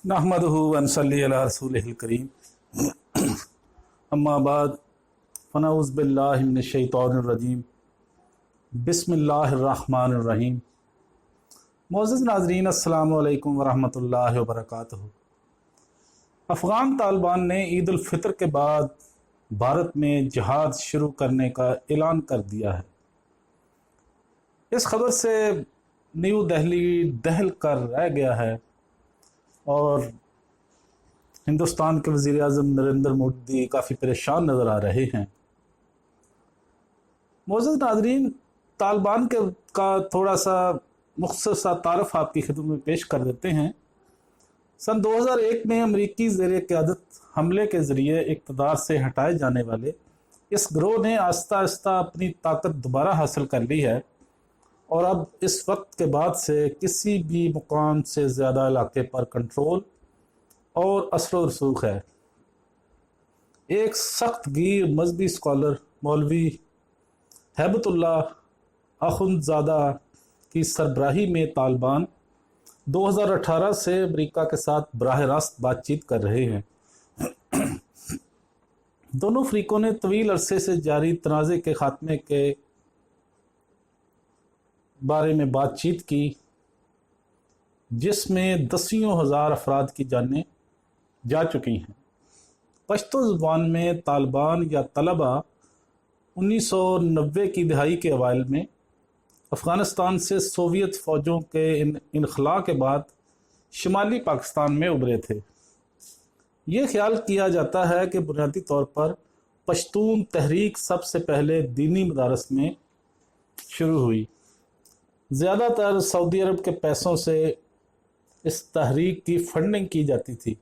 नहमदुहु व नसल्ली अला रसूलिहिल करीम अम्मा बाद फनऊज़ बिल्लाहि मिनश शैतानिर रजीम बिस्मिल्लाहिर रहमानिर रहीम। मोअज़्ज़ज़ नाज़रीन, अस्सलामु अलैकुम व रहमतुल्लाहि व बरकातुहू। अफ़गान तालिबान ने ईद उल फ़ितर के बाद भारत में जिहाद शुरू करने का ऐलान कर दिया है। इस खबर से न्यू दिल्ली दहल कर रह गया है और हिंदुस्तान के वज़ीर आज़म नरेंद्र मोदी काफ़ी परेशान नज़र आ रहे हैं। मोअज़्ज़ज़ नाज़रीन, तालिबान का थोड़ा सा मुख्तसर सा तारफ़ आपकी खिदमत में पेश कर देते हैं। सन 2001 में अमरीकी ज़ेर क़यादत हमले के ज़रिए इक़्तिदार से हटाए जाने वाले इस गिरोह ने आहिस्ता आहिस्ता अपनी ताकत दोबारा हासिल कर ली है और अब इस वक्त के बाद से किसी भी मुकाम से ज़्यादा इलाके पर कंट्रोल और असर व रसूख है। एक सख्त गिर मजहबी स्कॉलर मौलवी हैबतुल्लाह अखुंदज़ादा की सरबराही में तालिबान 2018 से अमेरिका के साथ बराह रास्त बातचीत कर रहे हैं। दोनों फ़रीकों ने तवील अरसे से जारी तनाज़े के ख़ात्मे के बारे में बातचीत की, जिसमें दसियों हज़ार अफराद की जानें जा चुकी हैं। पश्तो ज़ुबान में तालिबान या तलबा 1990 की दहाई के अवाइल में अफ़गानिस्तान से सोवियत फ़ौजों के इनखला के बाद शुमाली पाकिस्तान में उभरे थे। ये ख्याल किया जाता है कि बुनियादी तौर पर पश्तून तहरीक सबसे पहले दीनी मदारस में शुरू हुई। ज़्यादातर सऊदी अरब के पैसों से इस तहरीक की फंडिंग की जाती थी,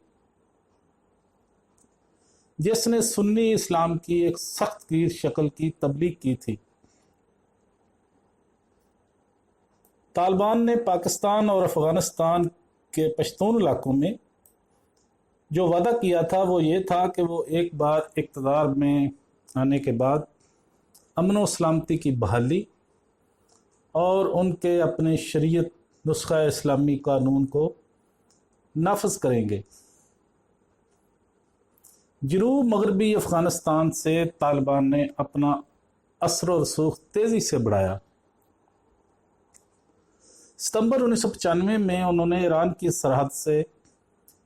जिसने सुन्नी इस्लाम की एक सख्त गिर शक्ल की तबलीग की थी। तालिबान ने पाकिस्तान और अफ़गानिस्तान के पश्तून इलाकों में जो वादा किया था वो ये था कि वो एक बार इक़्तिदार में आने के बाद अमन व सलामती की बहाली और उनके अपने शरीयत नुस्ख़ा इस्लामी कानून को नाफिज करेंगे। जनूब मगरबी अफ़गानिस्तान से तालिबान ने अपना असर व रसूख तेज़ी से बढ़ाया। सितंबर 1995 में उन्होंने ईरान की सरहद से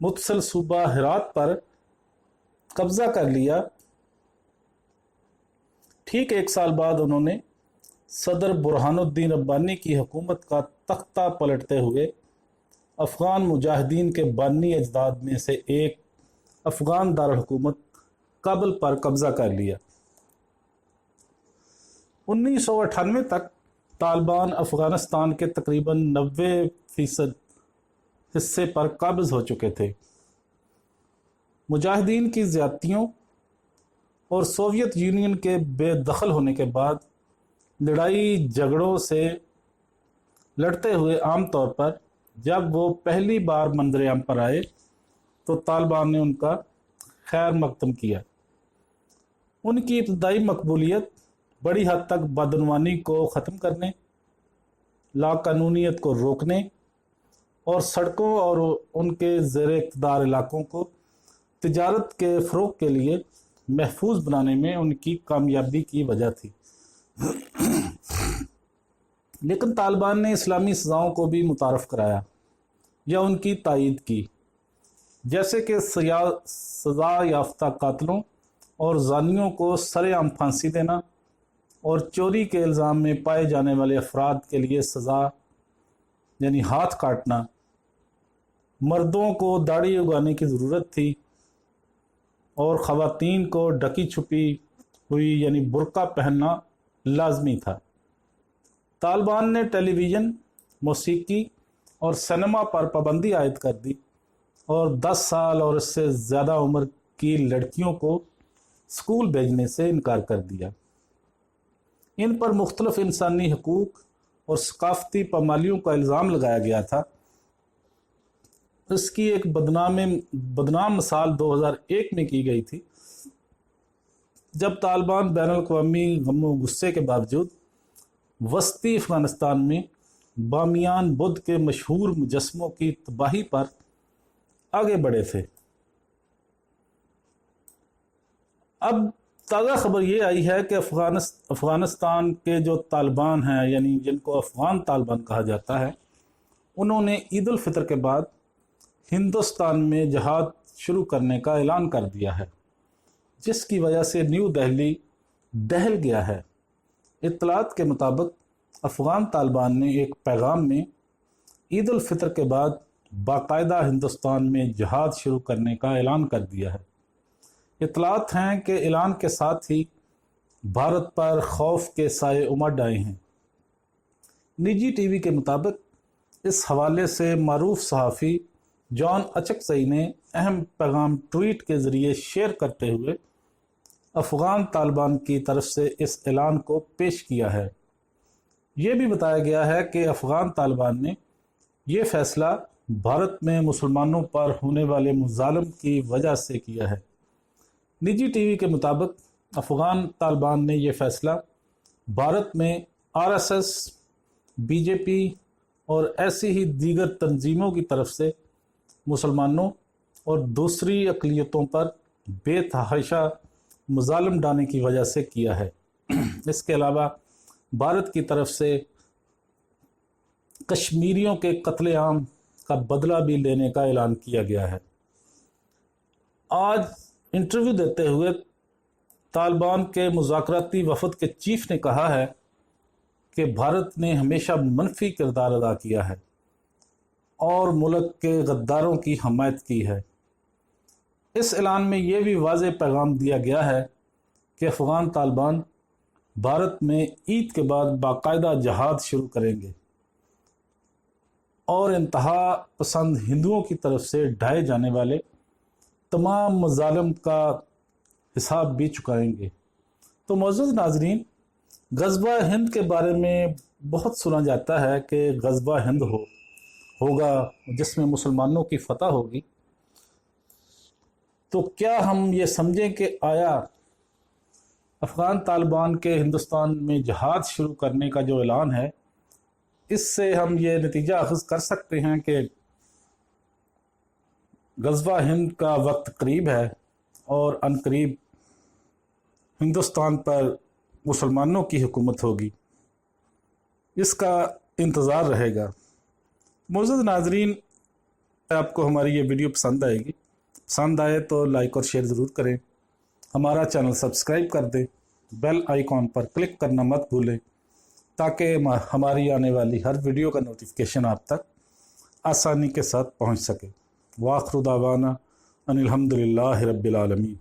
मुतसिल सूबा हेरात पर कब्ज़ा कर लिया। ठीक एक साल बाद उन्होंने सदर बुरहानुद्दीन रब्बानी की हुकूमत का तख्ता पलटते हुए अफ़गान मुजाहिदीन के बानी अजदाद में से एक अफ़गान दारुल हुकूमत काबुल पर कब्ज़ा कर लिया। 1998 तक तालिबान अफ़गानिस्तान के तकरीबन 90% हिस्से पर काबिज़ हो चुके थे। मुजाहिदीन की ज़्यादतियों और सोवियत यूनियन के बेदखल होने के बाद लड़ाई झगड़ों से लड़ते हुए आम तौर पर जब वो पहली बार मंजर आम पर आए तो तालिबान ने उनका खैर मकदम किया। उनकी इब्तदाई मकबूलियत बड़ी हद तक बदनवानी को ख़त्म करने, लाकानूनियत को रोकने और सड़कों और उनके ज़ेर इक़्तिदार इलाकों को तिजारत के फ़रोग़ के लिए महफूज बनाने में उनकी कामयाबी की वजह थी। लेकिन तालिबान ने इस्लामी सज़ाओं को भी मुतारफ़ कराया या उनकी तायीद की, जैसे कि सज़ा याफ्ता कातलों और ज़ानियों को सरेआम फांसी देना और चोरी के इल्ज़ाम में पाए जाने वाले अफराद के लिए सज़ा यानी हाथ काटना। मर्दों को दाढ़ी उगाने की ज़रूरत थी और ख़वातीन को ढकी छुपी हुई यानी बुर्का पहनना लाजमी था। तालिबान ने टेलीविज़न, मौसीकी और सिनेमा पर पाबंदी आयद कर दी और 10 साल और इससे ज़्यादा उम्र की लड़कियों को स्कूल भेजने से इनकार कर दिया। इन पर मुख्तलिफ इंसानी हकूक़ और सकाफ़ती पामालियों का इल्ज़ाम लगाया गया था। इसकी एक बदनाम मिसाल 2001 में की गई थी, जब तालिबान बैनुल-अक़वामी गम व गुस्से के बावजूद वस्ती अफ़गानिस्तान में बामियान बुद्ध के मशहूर मुजस्मों की तबाही पर आगे बढ़े थे। अब ताज़ा खबर ये आई है कि अफ़गानिस्तान के जो तालिबान हैं, यानी जिनको अफ़गान तालिबान कहा जाता है, उन्होंने ईद उल फितर के बाद हिंदुस्तान में जहाद शुरू करने का ऐलान कर दिया है, जिसकी वजह से न्यू दिल्ली दहल गया है। इत्तलात के मुताबिक अफ़गान तालिबान ने एक पैगाम में ईद उल फितर के बाद बाकायदा हिंदुस्तान में जहाद शुरू करने का ऐलान कर दिया है। इत्तलात हैं कि ऐलान के साथ ही भारत पर खौफ के साए उमड़ आए हैं। निजी टीवी के मुताबिक इस हवाले से मारूफ सहाफ़ी जॉन अचकज़ई ने अहम पैगाम ट्वीट के ज़रिए शेयर करते हुए अफ़गान तालिबान की तरफ से इस ऐलान को पेश किया है। ये भी बताया गया है कि अफ़गान तालिबान ने ये फ़ैसला भारत में मुसलमानों पर होने वाले मुज़ालम की वजह से किया है। निजी टीवी के मुताबिक अफ़गान तालिबान ने यह फ़ैसला भारत में RSS, BJP और ऐसी ही दीगर तंजीमों की तरफ से मुसलमानों और दूसरी अक़लियतों पर बेतहाशा मुज़ालम डालने की वजह से किया है। इसके अलावा भारत की तरफ से कश्मीरियों के कत्लेआम का बदला भी लेने का ऐलान किया गया है। आज इंटरव्यू देते हुए तालिबान के मुज़ाकराती वफ़द के चीफ ने कहा है कि भारत ने हमेशा मनफी किरदार अदा किया है और मुल्क के गद्दारों की हमायत की है। इस ऐलान में यह भी वाज़ेह पैगाम दिया गया है कि अफ़गान तालिबान भारत में ईद के बाद बाकायदा जहाद शुरू करेंगे और इंतहा पसंद हिंदुओं की तरफ से ढाए जाने वाले तमाम मज़ालिम का हिसाब भी चुकाएंगे। तो मौजूद नाज़रीन, ग़ज़वा हिंद के बारे में बहुत सुना जाता है कि ग़ज़वा हिंद होगा जिसमें मुसलमानों की फ़तह होगी। तो क्या हम ये समझें कि आया अफ़गान तालिबान के हिंदुस्तान में जहाद शुरू करने का जो ऐलान है, इससे हम ये नतीजा अख़ज़ कर सकते हैं कि ग़ज़वा हिंद का वक्त करीब है और अनकरीब हिंदुस्तान पर मुसलमानों की हुकूमत होगी। इसका इंतज़ार रहेगा। मौजूद नाज़रीन, आपको हमारी ये वीडियो पसंद आएगी। पसंद आए तो लाइक और शेयर ज़रूर करें। हमारा चैनल सब्सक्राइब कर दें। बेल आइकॉन पर क्लिक करना मत भूलें ताकि हमारी आने वाली हर वीडियो का नोटिफिकेशन आप तक आसानी के साथ पहुंच सके। वाखिर दावाना अनिल हम्दुलिल्लाहि रब्बिल आलमीन।